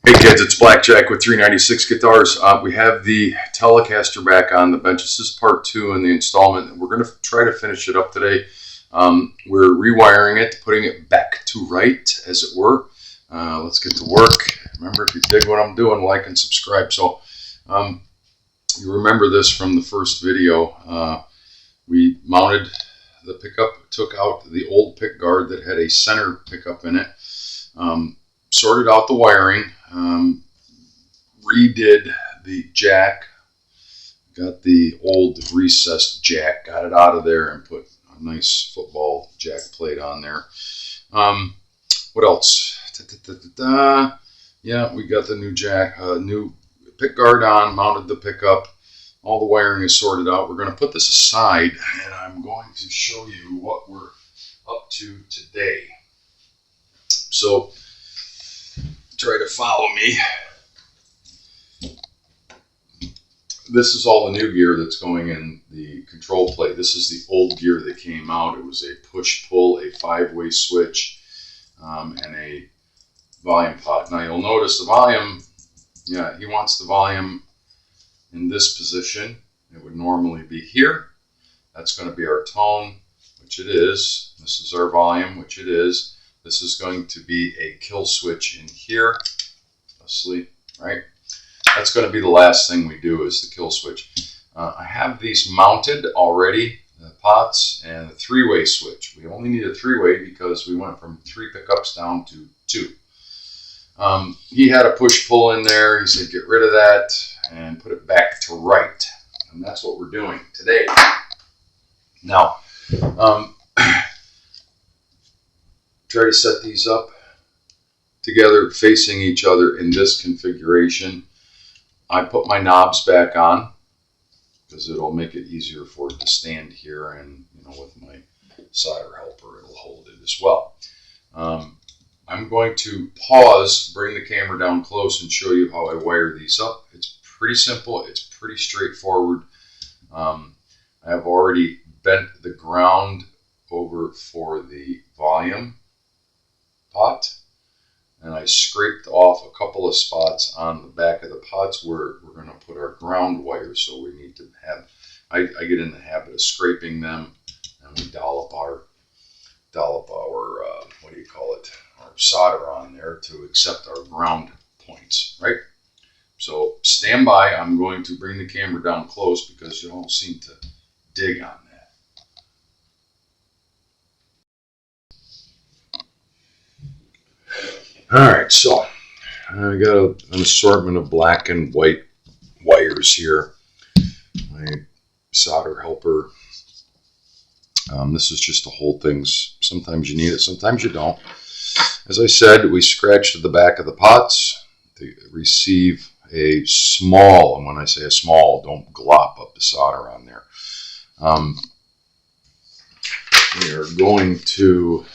Hey kids, it's Blackjack with 396 Guitars. We have the Telecaster back on the bench. This is part 2 in the installment. We're going to try to finish it up today. We're rewiring it, putting it back to right, as it were. Let's get to work. Remember, if you dig what I'm doing, like and subscribe. So, you remember this from the first video. We mounted the pickup, took out the old pick guard that had a center pickup in it. Sorted out the wiring, redid the jack, got the old recessed jack, got it out of there and put a nice football jack plate on there. What else? Yeah, we got the new jack, new pick guard on, mounted the pickup. All the wiring is sorted out. We're going to put this aside and I'm going to show you what we're up to today. So, try to follow me. This is all the new gear that's going in the control plate. This is the old gear that came out. It was a push-pull, a 5-way switch, and a volume pot. Now you'll notice the volume, yeah, he wants the volume in this position. It would normally be here. That's going to be our tone, which it is. This is our volume, which it is. This is going to be a kill switch in here, asleep, right? That's going to be the last thing we do is the kill switch. I have these mounted already, the pots and the 3-way switch. We only need a 3-way because we went from 3 pickups down to 2. He had a push-pull in there. He said get rid of that and put it back to right. And that's what we're doing today. Now, try to set these up together facing each other in this configuration. I put my knobs back on because it'll make it easier for it to stand here, and with my solder helper it'll hold it as well. I'm going to pause, bring the camera down close and show you how I wire these up. It's pretty simple, it's pretty straightforward. I have already bent the ground over for the volume pot, and I scraped off a couple of spots on the back of the pots where we're going to put our ground wires. So we need to have, I get in the habit of scraping them, and we dollop our what do you call it, our solder on there to accept our ground points, right? So stand by. I'm going to bring the camera down close because you don't seem to dig on that. Alright, so I got an assortment of black and white wires here. My solder helper. This is just to hold things. Sometimes you need it, sometimes you don't. As I said, we scratched the back of the pots to receive a small, and when I say a small, don't glop up the solder on there. We are going to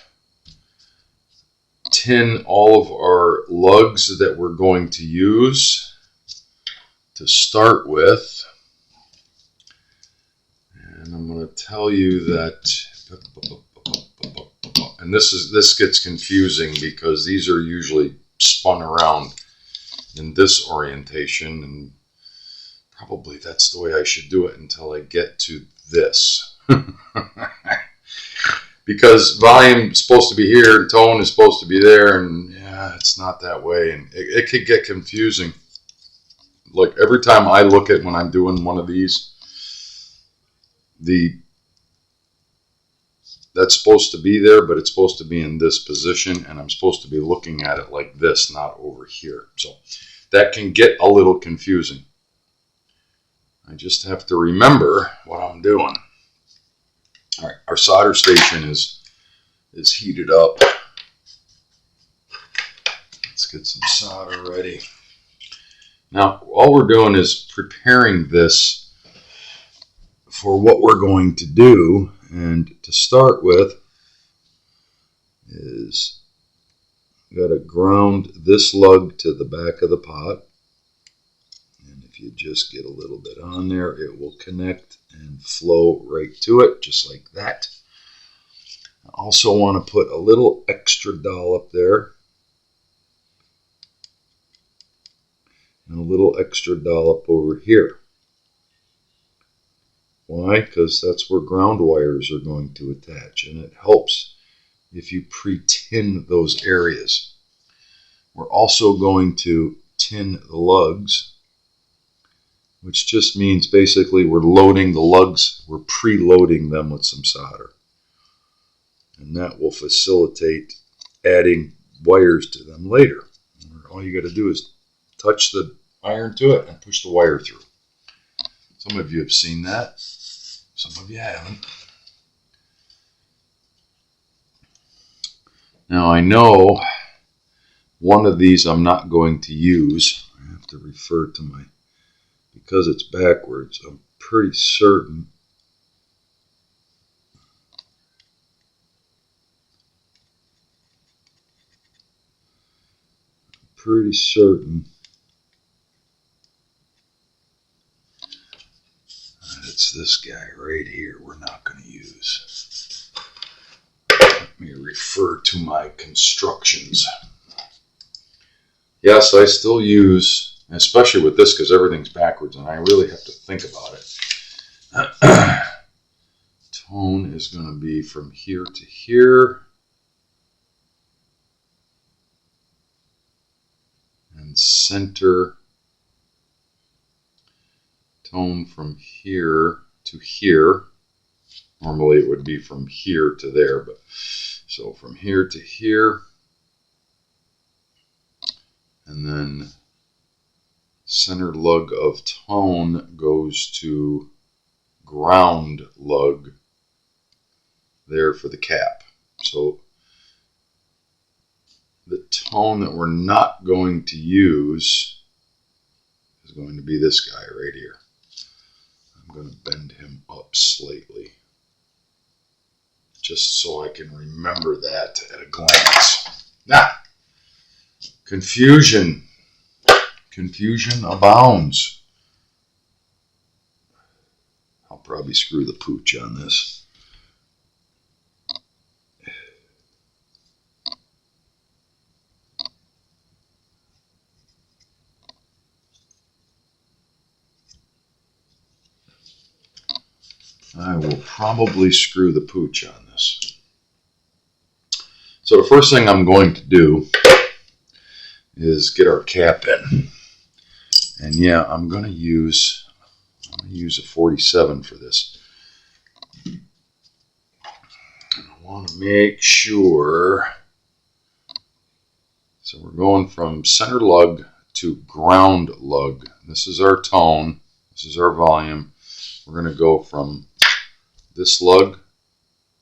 tin all of our lugs that we're going to use to start with, and I'm going to tell you that, and this gets confusing because these are usually spun around in this orientation, and probably that's the way I should do it until I get to this. Because volume is supposed to be here, and tone is supposed to be there, and yeah, it's not that way, and it could get confusing. Like every time I look at when I'm doing one of these, that's supposed to be there, but it's supposed to be in this position, and I'm supposed to be looking at it like this, not over here. So that can get a little confusing. I just have to remember what I'm doing. All right, our solder station is heated up. Let's get some solder ready. Now, all we're doing is preparing this for what we're going to do. And to start with is got to ground this lug to the back of the pot. And if you just get a little bit on there, it will connect and flow right to it, just like that. I also want to put a little extra dollop there and a little extra dollop over here. Why? Because that's where ground wires are going to attach, and it helps if you pre-tin those areas. We're also going to tin the lugs, which just means basically we're loading the lugs, we're pre-loading them with some solder. And that will facilitate adding wires to them later. All you got to do is touch the iron to it and push the wire through. Some of you have seen that. Some of you haven't. Now I know one of these I'm not going to use. I have to refer to my, because it's backwards, I'm pretty certain it's this guy right here we're not going to use. Let me refer to my constructions. Yes, I still use, especially with this because everything's backwards and I really have to think about it. Tone is going to be from here to here. And center tone from here to here. Normally it would be from here to there, but so from here to here. And then center lug of tone goes to ground lug there for the cap. So the tone that we're not going to use is going to be this guy right here. I'm going to bend him up slightly just so I can remember that at a glance. Now, confusion abounds. I'll probably screw the pooch on this. I will probably screw the pooch on this. So the first thing I'm going to do is get our cap in. And yeah, I'm going to use a 47 for this. And I want to make sure. So we're going from center lug to ground lug. This is our tone. This is our volume. We're going to go from this lug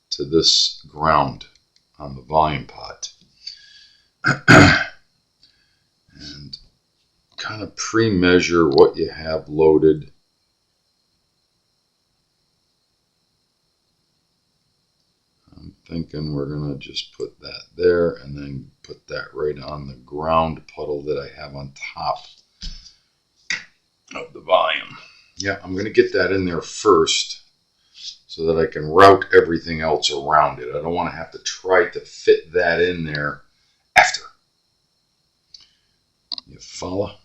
to this ground on the volume pot. And kind of pre-measure what you have loaded. I'm thinking we're going to just put that there and then put that right on the ground puddle that I have on top of the volume. Yeah, I'm going to get that in there first so that I can route everything else around it. I don't want to have to try to fit that in there after. You follow?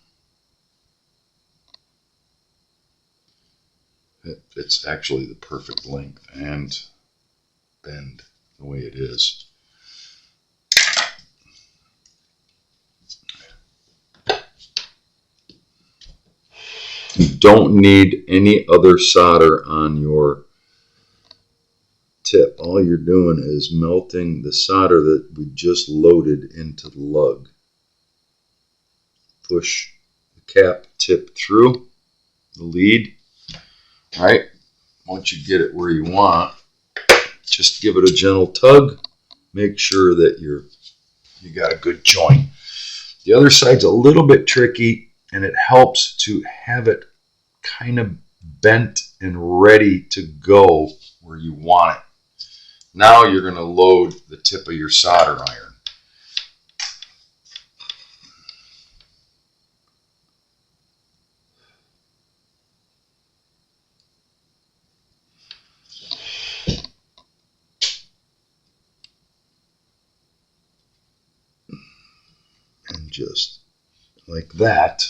It's actually the perfect length and bend the way it is. You don't need any other solder on your tip. All you're doing is melting the solder that we just loaded into the lug. Push the cap tip through the lead. All right. Once you get it where you want, just give it a gentle tug. Make sure that you got a good joint. The other side's a little bit tricky, and it helps to have it kind of bent and ready to go where you want it. Now you're going to load the tip of your solder iron. And just like that,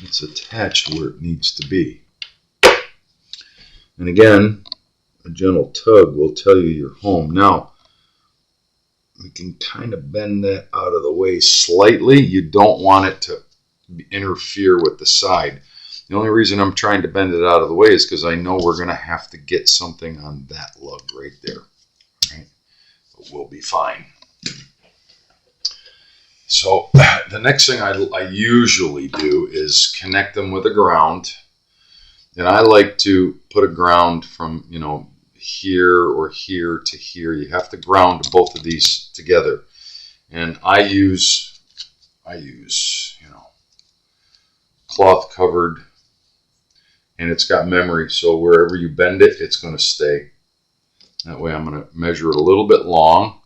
it's attached where it needs to be. And again, a gentle tug will tell you you're home. Now, we can kind of bend that out of the way slightly. You don't want it to interfere with the side. The only reason I'm trying to bend it out of the way is because I know we're going to have to get something on that lug right there. Right? But we'll be fine. So the next thing I usually do is connect them with a ground. And I like to put a ground from, you know, here or here to here. You have to ground both of these together. And I use, you know, cloth covered, and it's got memory. So wherever you bend it, it's going to stay. That way I'm going to measure it a little bit long,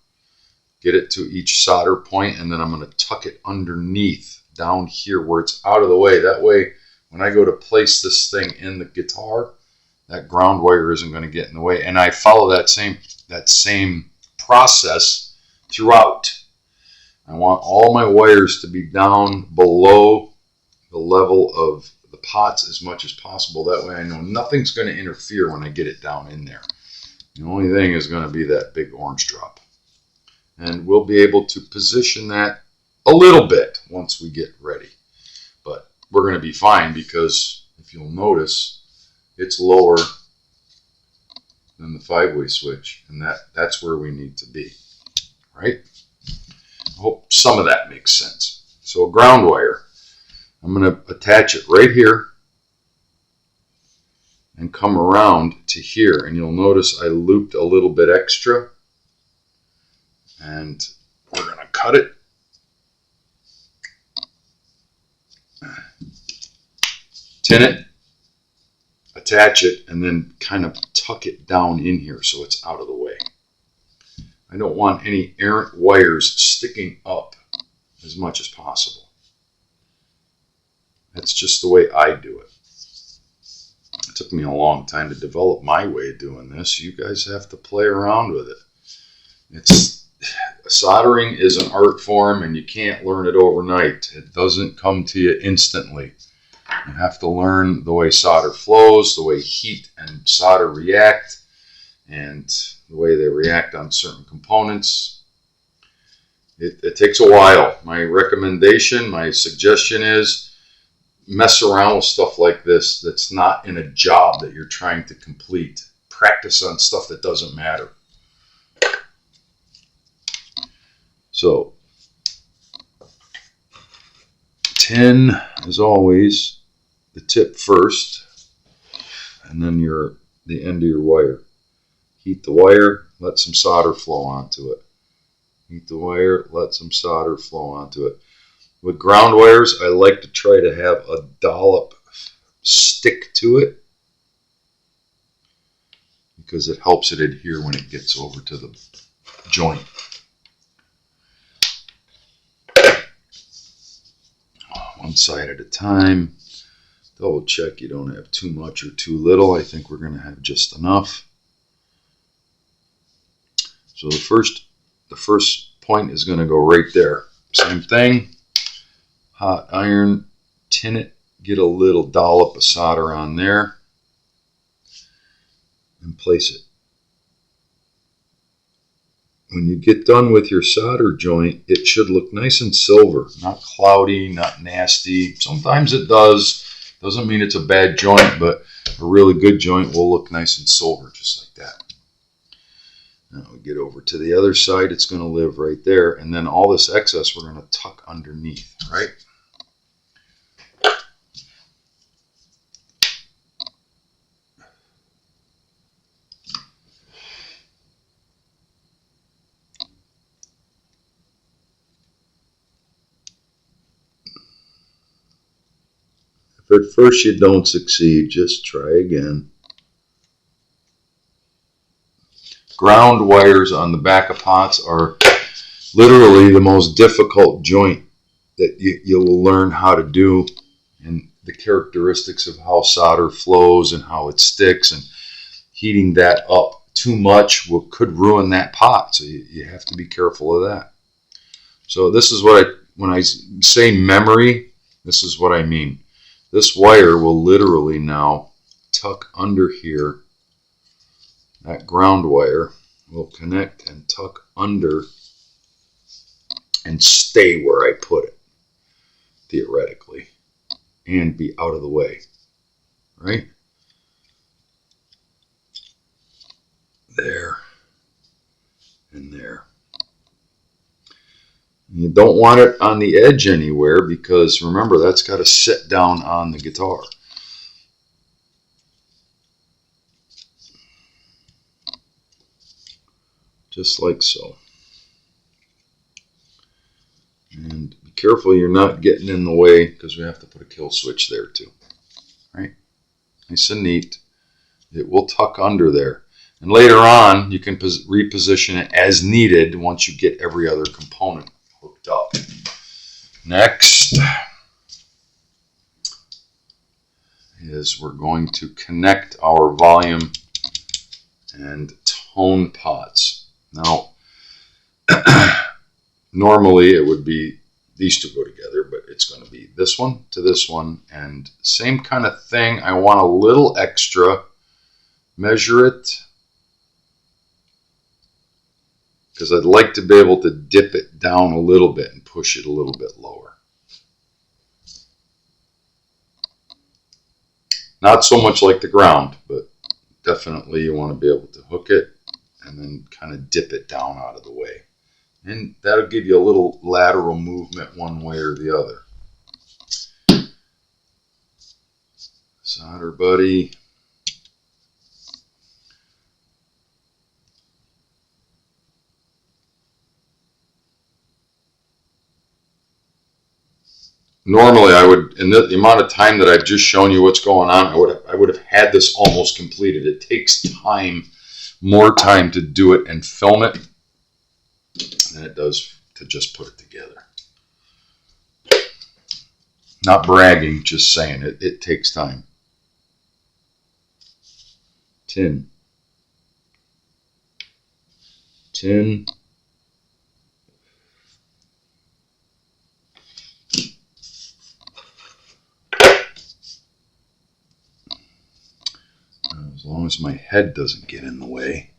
get it to each solder point, and then I'm going to tuck it underneath down here where it's out of the way. That way, when I go to place this thing in the guitar, that ground wire isn't going to get in the way. And I follow that same process throughout. I want all my wires to be down below the level of the pots as much as possible. That way I know nothing's going to interfere when I get it down in there. The only thing is going to be that big orange drop. And we'll be able to position that a little bit once we get ready. But we're going to be fine because if you'll notice, it's lower than the 5-way switch, and that's where we need to be, right? I hope some of that makes sense. So a ground wire, I'm going to attach it right here and come around to here, and you'll notice I looped a little bit extra, and we're going to cut it. Tin it, attach it, and then kind of tuck it down in here so it's out of the way. I don't want any errant wires sticking up as much as possible. That's just the way I do it. It took me a long time to develop my way of doing this. You guys have to play around with it. Soldering is an art form, and you can't learn it overnight. It doesn't come to you instantly. You have to learn the way solder flows, the way heat and solder react, and the way they react on certain components. It takes a while. My recommendation, my suggestion is mess around with stuff like this that's not in a job that you're trying to complete. Practice on stuff that doesn't matter. So, tin, as always, the tip first, and then the end of your wire. Heat the wire, let some solder flow onto it. Heat the wire, let some solder flow onto it. With ground wires, I like to try to have a dollop stick to it because it helps it adhere when it gets over to the joint. One side at a time. Double check you don't have too much or too little. I think we're going to have just enough. So the first point is going to go right there. Same thing. Hot iron, tin it, get a little dollop of solder on there, and place it. When you get done with your solder joint, it should look nice and silver, not cloudy, not nasty. Sometimes it does. Doesn't mean it's a bad joint, but a really good joint will look nice and silver, just like that. Now we get over to the other side, it's going to live right there, and then all this excess we're going to tuck underneath, right? If at first you don't succeed, just try again. Ground wires on the back of pots are literally the most difficult joint that you will learn how to do, and the characteristics of how solder flows and how it sticks, and heating that up too much could ruin that pot, so you have to be careful of that. So this is what when I say memory, this is what I mean. this wire will literally now tuck under here. That ground wire will connect and tuck under and stay where I put it, theoretically, and be out of the way, right? There and there. You don't want it on the edge anywhere because remember, that's got to sit down on the guitar. Just like so. And be careful you're not getting in the way because we have to put a kill switch there too. Right? Nice and neat. It will tuck under there. And later on, you can reposition it as needed once you get every other component hooked up. Next is we're going to connect our volume and tone pots. Now, normally it would be these two go together, but it's going to be this one to this one, and same kind of thing. I want a little extra. Measure it, because I'd like to be able to dip it down a little bit and push it a little bit lower. Not so much like the ground, but definitely you want to be able to hook it and then kind of dip it down out of the way. And that'll give you a little lateral movement one way or the other. Solder buddy. Normally I would, in the amount of time that I've just shown you what's going on, I would have had this almost completed. It takes time, more time to do it and film it than it does to just put it together. Not bragging, just saying it takes time. Tin. As long as my head doesn't get in the way,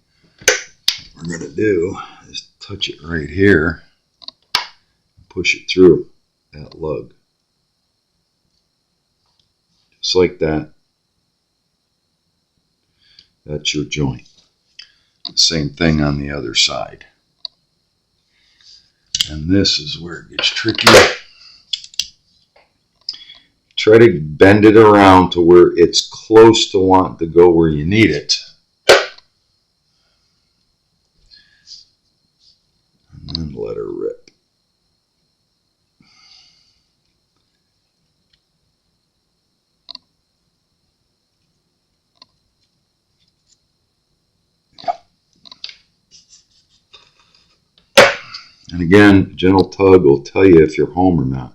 what we're going to do is touch it right here and push it through that lug. Just like that. That's your joint. Same thing on the other side. And this is where it gets tricky. Try to bend it around to where it's close to want to go where you need it. And then let her rip. And again, gentle tug will tell you if you're home or not.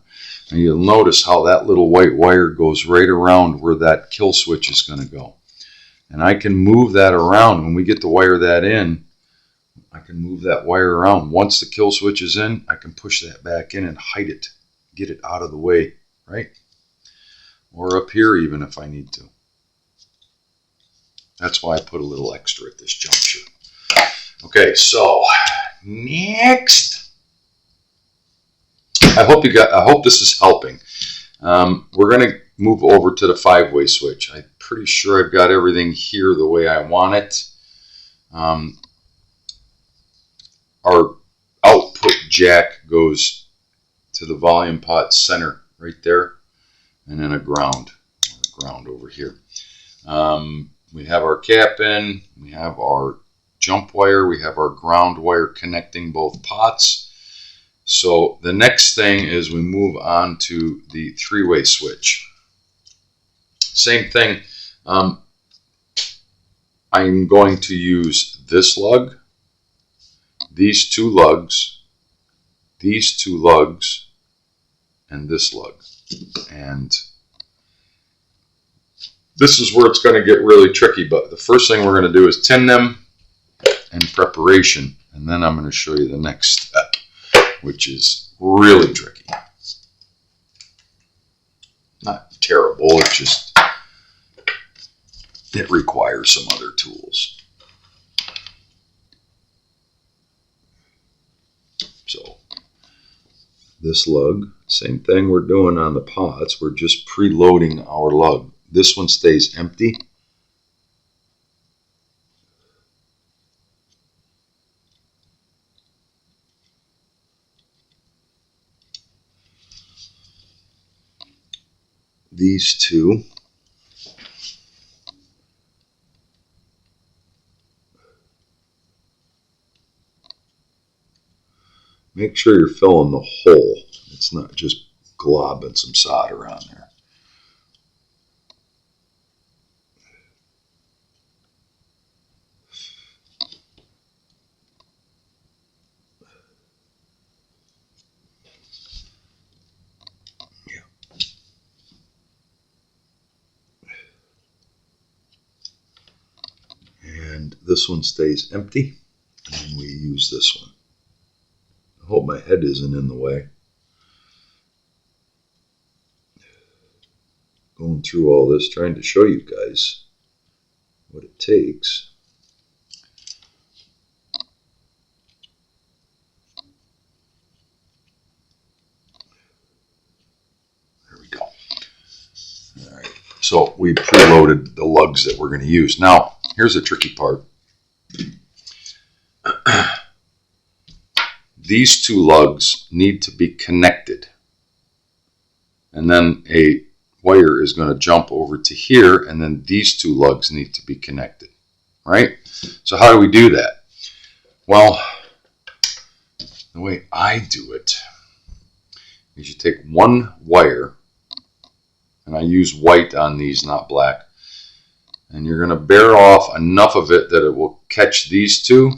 And you'll notice how that little white wire goes right around where that kill switch is going to go. And I can move that around. When we get to wire that in, I can move that wire around. Once the kill switch is in, I can push that back in and hide it. Get it out of the way, right? Or up here even if I need to. That's why I put a little extra at this juncture. Okay, so next. I hope this is helping. We're going to move over to the 5-way switch. I'm pretty sure I've got everything here the way I want it. Our output jack goes to the volume pot center right there, and then a ground over here. We have our cap in, we have our jump wire, we have our ground wire connecting both pots. So the next thing is we move on to the 3-way switch. Same thing. I'm going to use this lug, these two lugs, and this lug. And this is where it's going to get really tricky, but the first thing we're going to do is tin them in preparation, and then I'm going to show you the next step, which is really tricky. Not terrible, it's just, it requires some other tools. So this lug, same thing we're doing on the pots, we're just preloading our lug. This one stays empty. These two, make sure you're filling the hole. It's not just globbing some solder on there. And this one stays empty, and we use this one. I hope my head isn't in the way. Going through all this, trying to show you guys what it takes. There we go. All right, so we preloaded the lugs that we're going to use. Now, here's the tricky part. These two lugs need to be connected. And then a wire is going to jump over to here, and then these two lugs need to be connected. Right? So how do we do that? Well, the way I do it is you take one wire, and I use white on these, not black, and you're going to bear off enough of it that it will catch these two,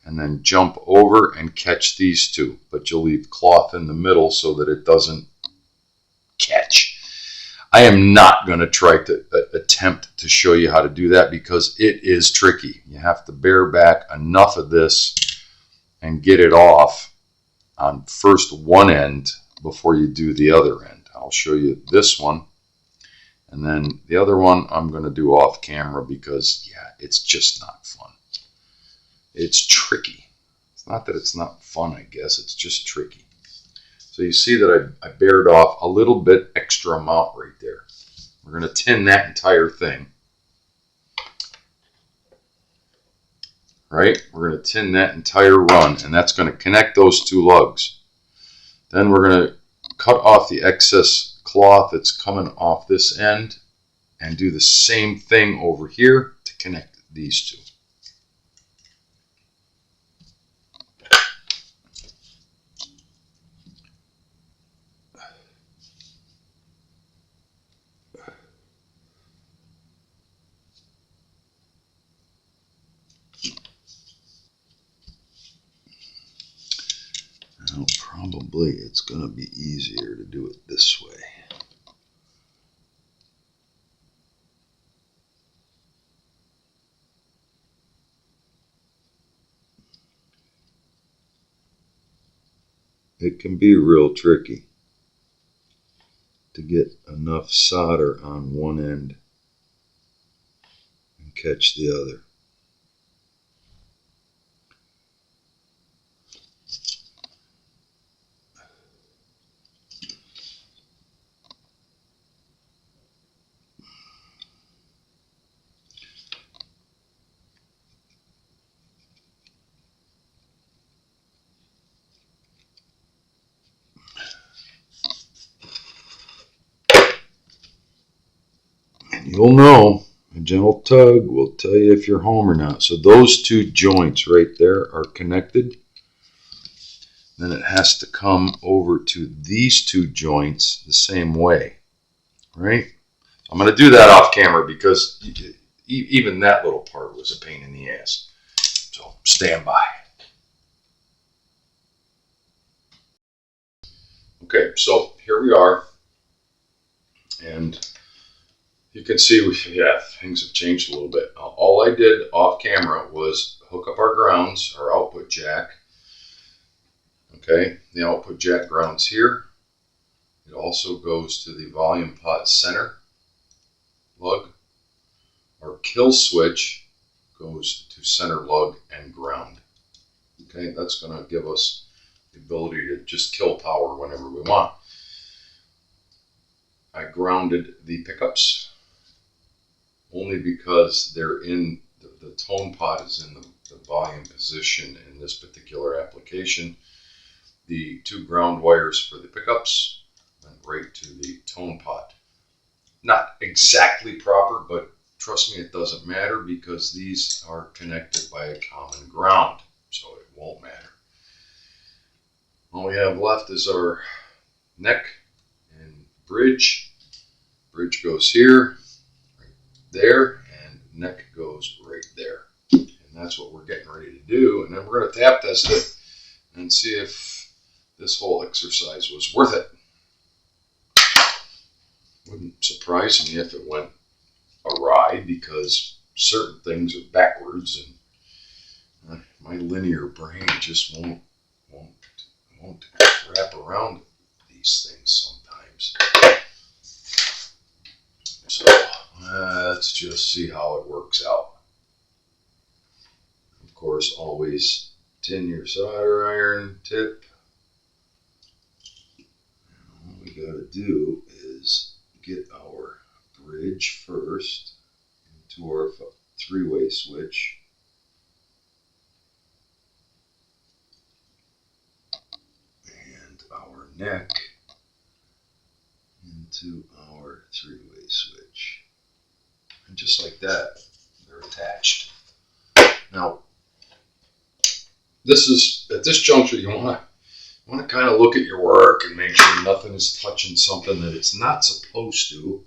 and then jump over and catch these two. But you'll leave cloth in the middle so that it doesn't catch. I am not going to try to attempt to show you how to do that because it is tricky. You have to bear back enough of this and get it off on first one end before you do the other end. I'll show you this one, and then the other one I'm going to do off camera because, yeah, it's just not fun. It's tricky. It's not that it's not fun, I guess. It's just tricky. So you see that I bared off a little bit extra amount right there. We're going to tin that entire thing. Right? We're going to tin that entire run, and that's going to connect those two lugs. Then we're going to cut off the excess cloth that's coming off this end and do the same thing over here to connect these two. Now, probably it's going to be easier to do it this way. It can be real tricky to get enough solder on one end and catch the other. You'll know, a gentle tug will tell you if you're home or not. So those two joints right there are connected. Then it has to come over to these two joints the same way, right? I'm going to do that off camera because even that little part was a pain in the ass. So stand by. Okay, so here we are. And you can see, yeah, things have changed a little bit. All I did off camera was hook up our grounds, our output jack. Okay, the output jack grounds here. It all also goes to the volume pot center lug. Our kill switch goes to center lug and ground. Okay, that's going to give us the ability to just kill power whenever we want. I grounded the pickups only because they're in the tone pot is in the volume position in this particular application. The 2 ground wires for the pickups went right to the tone pot. Not exactly proper, but trust me, it doesn't matter because these are connected by a common ground, so it won't matter. All we have left is our neck and bridge. Bridge goes here, right there, and neck goes right there. And that's what we're getting ready to do. And then we're going to tap test it and see if this whole exercise was worth it. Wouldn't surprise me if it went awry because certain things are backwards and my linear brain just won't wrap around these things sometimes. So let's just see how it works out. Of course, always tin your solder iron tip. And all we got to do is get our bridge first into our 3-way switch. And our neck into our 3-way switch. And just like that, they're attached. Now, this is, at this juncture, you want to kind of look at your work and make sure nothing is touching something that it's not supposed to.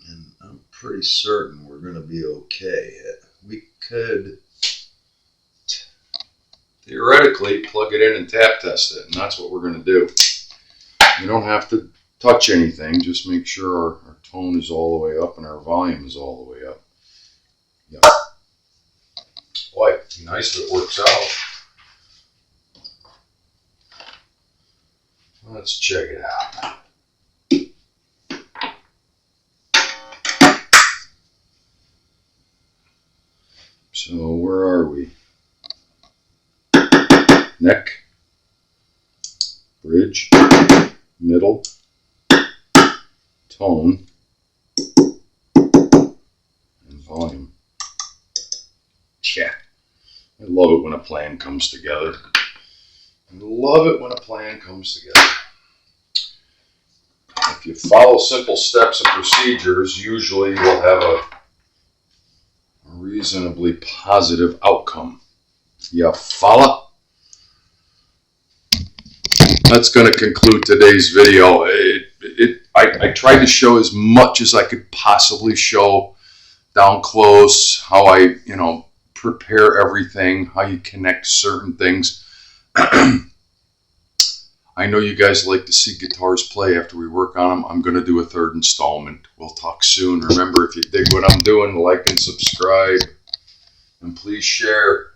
And I'm pretty certain we're going to be okay. We could theoretically plug it in and tap test it, and that's what we're going to do. You don't have to touch anything, just make sure our tone is all the way up and our volume is all the way up. Yeah. Boy, it'd be nice if it works out. Let's check it out. So where are we? Neck, bridge, middle, tone, and volume. Yeah, I love it when a plan comes together. I love it when a plan comes together. If you follow simple steps and procedures, usually you'll have a reasonably positive outcome. You follow? That's going to conclude today's video. I tried to show as much as I could possibly show down close, how I, prepare everything, how you connect certain things. I know you guys like to see guitars play after we work on them. I'm going to do a 3rd installment. We'll talk soon. Remember, if you dig what I'm doing, like and subscribe. And please share.